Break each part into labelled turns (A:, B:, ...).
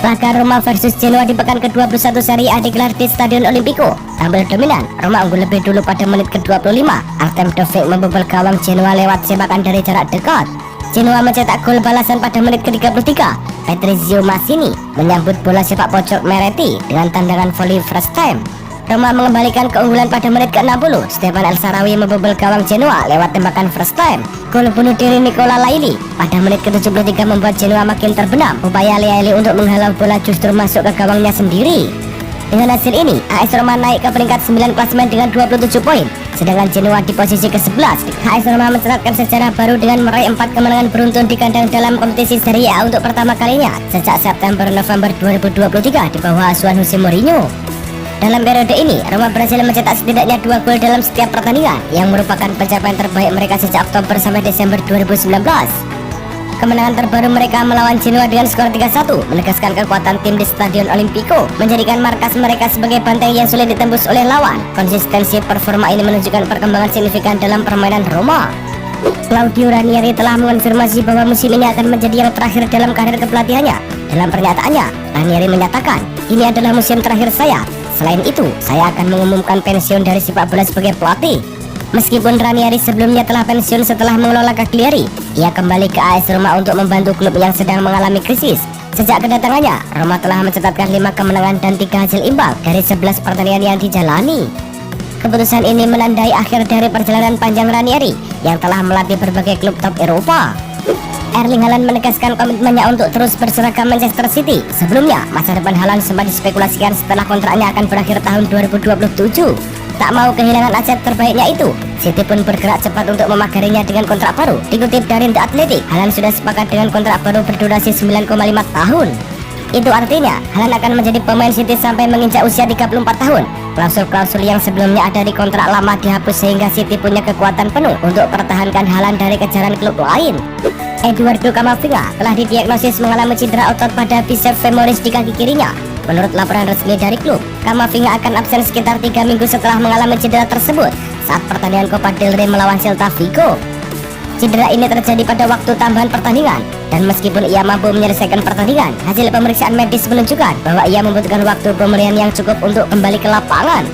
A: Laga Roma versus Genoa di pekan ke-21 Serie A digelar di Stadion Olimpico. Tampil dominan, Roma unggul lebih dulu pada menit ke-25. Artem Dovik membobol gawang Genoa lewat sepakan dari jarak dekat. Genoa mencetak gol balasan pada menit ke-33. Patrizio Massini menyambut bola sepak pojok Meretti dengan tendangan volley first time. Roma mengembalikan keunggulan pada menit ke-60. Stefan El Shaarawy membobol gawang Genoa lewat tembakan first time. Gol bunuh diri Nicola Laili pada menit ke-73 membuat Genoa makin terbenam. Upaya Laili untuk menghalau bola justru masuk ke gawangnya sendiri. Dengan hasil ini, AS Roma naik ke peringkat 9 klasemen dengan 27 poin. Sedangkan Genoa di posisi ke-11. AS Roma mencatatkan sejarah baru dengan meraih 4 kemenangan beruntun di kandang dalam kompetisi Serie A untuk pertama kalinya sejak September-November 2023 di bawah asuhan Jose Mourinho. Dalam periode ini, Roma berhasil mencetak setidaknya 2 gol dalam setiap pertandingan, yang merupakan pencapaian terbaik mereka sejak Oktober sampai Desember 2019. Kemenangan terbaru mereka melawan Genoa dengan skor 3-1 menegaskan kekuatan tim di Stadion Olimpico, menjadikan markas mereka sebagai banteng yang sulit ditembus oleh lawan. Konsistensi performa ini menunjukkan perkembangan signifikan dalam permainan Roma. Claudio Ranieri telah mengonfirmasi bahwa musim ini akan menjadi yang terakhir dalam karir kepelatihannya. Dalam pernyataannya, Ranieri menyatakan, "Ini adalah musim terakhir saya. Selain itu, saya akan mengumumkan pensiun dari sepak bola sebagai pelatih." Meskipun Ranieri sebelumnya telah pensiun setelah mengelola Cagliari, ia kembali ke AS Roma untuk membantu klub yang sedang mengalami krisis. Sejak kedatangannya, Roma telah mencatatkan 5 kemenangan dan 3 hasil imbang dari 11 pertandingan yang dijalani. Keputusan ini menandai akhir dari perjalanan panjang Ranieri yang telah melatih berbagai klub top Eropa. Erling Haaland menegaskan komitmennya untuk terus berseragam Manchester City. Sebelumnya, masa depan Haaland sempat dispekulasikan setelah kontraknya akan berakhir tahun 2027. Tak mau kehilangan aset terbaiknya itu, City pun bergerak cepat untuk memagarinya dengan kontrak baru. Dikutip dari The Athletic, Haaland sudah sepakat dengan kontrak baru berdurasi 9,5 tahun. Itu artinya, Haaland akan menjadi pemain City sampai menginjak usia 34 tahun. Klausul-klausul yang sebelumnya ada di kontrak lama dihapus sehingga City punya kekuatan penuh untuk pertahankan Haaland dari kejaran klub lain. Eduardo Camavinga telah didiagnosis mengalami cedera otot pada bicep femoris di kaki kirinya. Menurut laporan resmi dari klub, Camavinga akan absen sekitar 3 minggu setelah mengalami cedera tersebut saat pertandingan Copa del Rey melawan Celta Vigo. Cedera ini terjadi pada waktu tambahan pertandingan, dan meskipun ia mampu menyelesaikan pertandingan, hasil pemeriksaan medis menunjukkan bahwa ia membutuhkan waktu pemulihan yang cukup untuk kembali ke lapangan.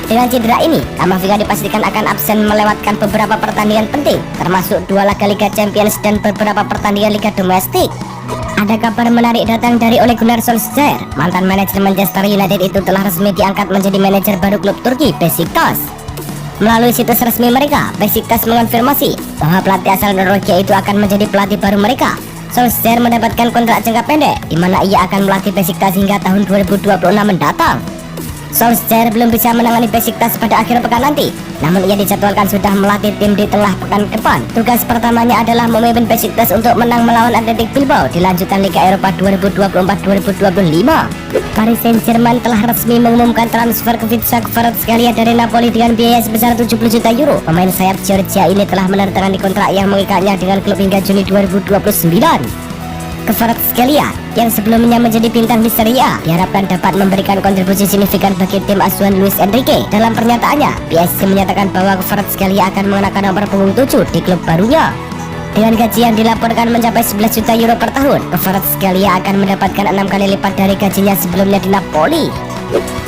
A: Dengan cedera ini, Camavinga dipastikan akan absen melewatkan beberapa pertandingan penting, termasuk 2 laga Liga Champions dan beberapa pertandingan Liga Domestik. Ada kabar menarik datang dari Ole Gunnar Solskjaer. Mantan manajer Manchester United itu telah resmi diangkat menjadi manajer baru klub Turki, Besiktas. Melalui situs resmi mereka, Besiktas mengonfirmasi bahwa pelatih asal Norwegia itu akan menjadi pelatih baru mereka. Solskjaer mendapatkan kontrak jangka pendek, di mana ia akan melatih Besiktas hingga tahun 2026 mendatang. Solskjaer belum bisa menangani Besiktas pada akhir pekan nanti, namun ia dijadwalkan sudah melatih tim di tengah pekan depan. Tugas pertamanya adalah memimpin Besiktas untuk menang melawan Athletic Bilbao di lanjutan Liga Eropa 2024-2025. Paris Saint-Germain telah resmi mengumumkan transfer Khvicha Kvaratskhelia dari Napoli dengan biaya sebesar 70 juta euro. Pemain sayap Georgia ini telah menandatangani kontrak yang mengikatnya dengan klub hingga Juni 2029. Kvaratskhelia yang sebelumnya menjadi bintang di Serie A diharapkan dapat memberikan kontribusi signifikan bagi tim asuhan Luis Enrique. Dalam pernyataannya, PSG menyatakan bahwa Kvaratskhelia akan mengenakan nomor punggung 7 di klub barunya. Dengan gaji yang dilaporkan mencapai 11 juta euro per tahun, Kvaratskhelia akan mendapatkan 6 kali lipat dari gajinya sebelumnya di Napoli.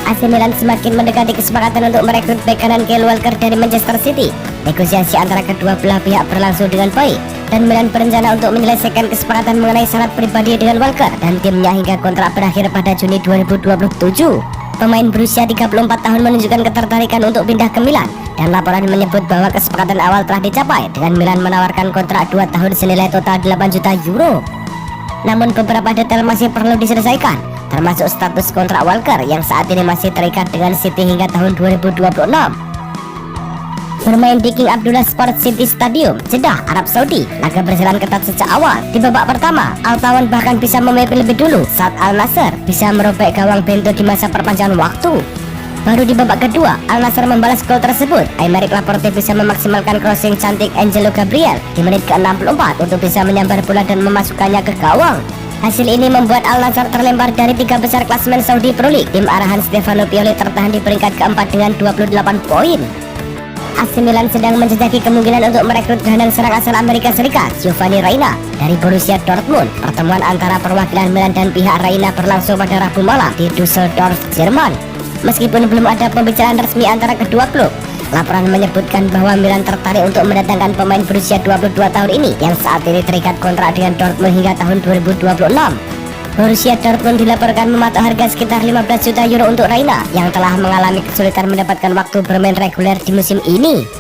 A: AC Milan semakin mendekati kesepakatan untuk merekrut bek kanan Kyle Walker dari Manchester City. Negosiasi antara kedua belah pihak berlangsung dengan baik, dan Milan berencana untuk menyelesaikan kesepakatan mengenai syarat pribadi dengan Walker dan timnya hingga kontrak berakhir pada Juni 2027. Pemain berusia 34 tahun menunjukkan ketertarikan untuk pindah ke Milan, dan laporan menyebut bahwa kesepakatan awal telah dicapai dengan Milan menawarkan kontrak 2 tahun senilai total 8 juta euro. Namun beberapa detail masih perlu diselesaikan, termasuk status kontrak Walker yang saat ini masih terikat dengan City hingga tahun 2026. Bermain di King Abdullah Sports City Stadium, Jeddah, Arab Saudi, laga berjalan ketat sejak awal. Di babak pertama, Al Tawan bahkan bisa memimpin lebih dulu saat Al Nassr bisa merobek gawang Bento di masa perpanjangan waktu. Baru di babak kedua, Al Nassr membalas gol tersebut. Aymeric Laporte bisa memaksimalkan crossing cantik Angelo Gabriel di menit ke-64 untuk bisa menyambar bola dan memasukkannya ke gawang. Hasil ini membuat Al Nassr terlempar dari 3 besar klasemen Saudi Pro League. Tim arahan Stefano Pioli tertahan di peringkat keempat dengan 28 poin. AC Milan sedang menjejaki kemungkinan untuk merekrut gelandang serang asal Amerika Serikat Giovanni Reina dari Borussia Dortmund. Pertemuan antara perwakilan Milan dan pihak Reina berlangsung pada Rabu malam di Düsseldorf, Jerman. Meskipun belum ada pembicaraan resmi antara kedua klub, laporan menyebutkan bahwa Milan tertarik untuk mendatangkan pemain berusia 22 tahun ini yang saat ini terikat kontrak dengan Dortmund hingga tahun 2026. Borussia Dortmund dilaporkan mematok harga sekitar 15 juta euro untuk Reina yang telah mengalami kesulitan mendapatkan waktu bermain reguler di musim ini.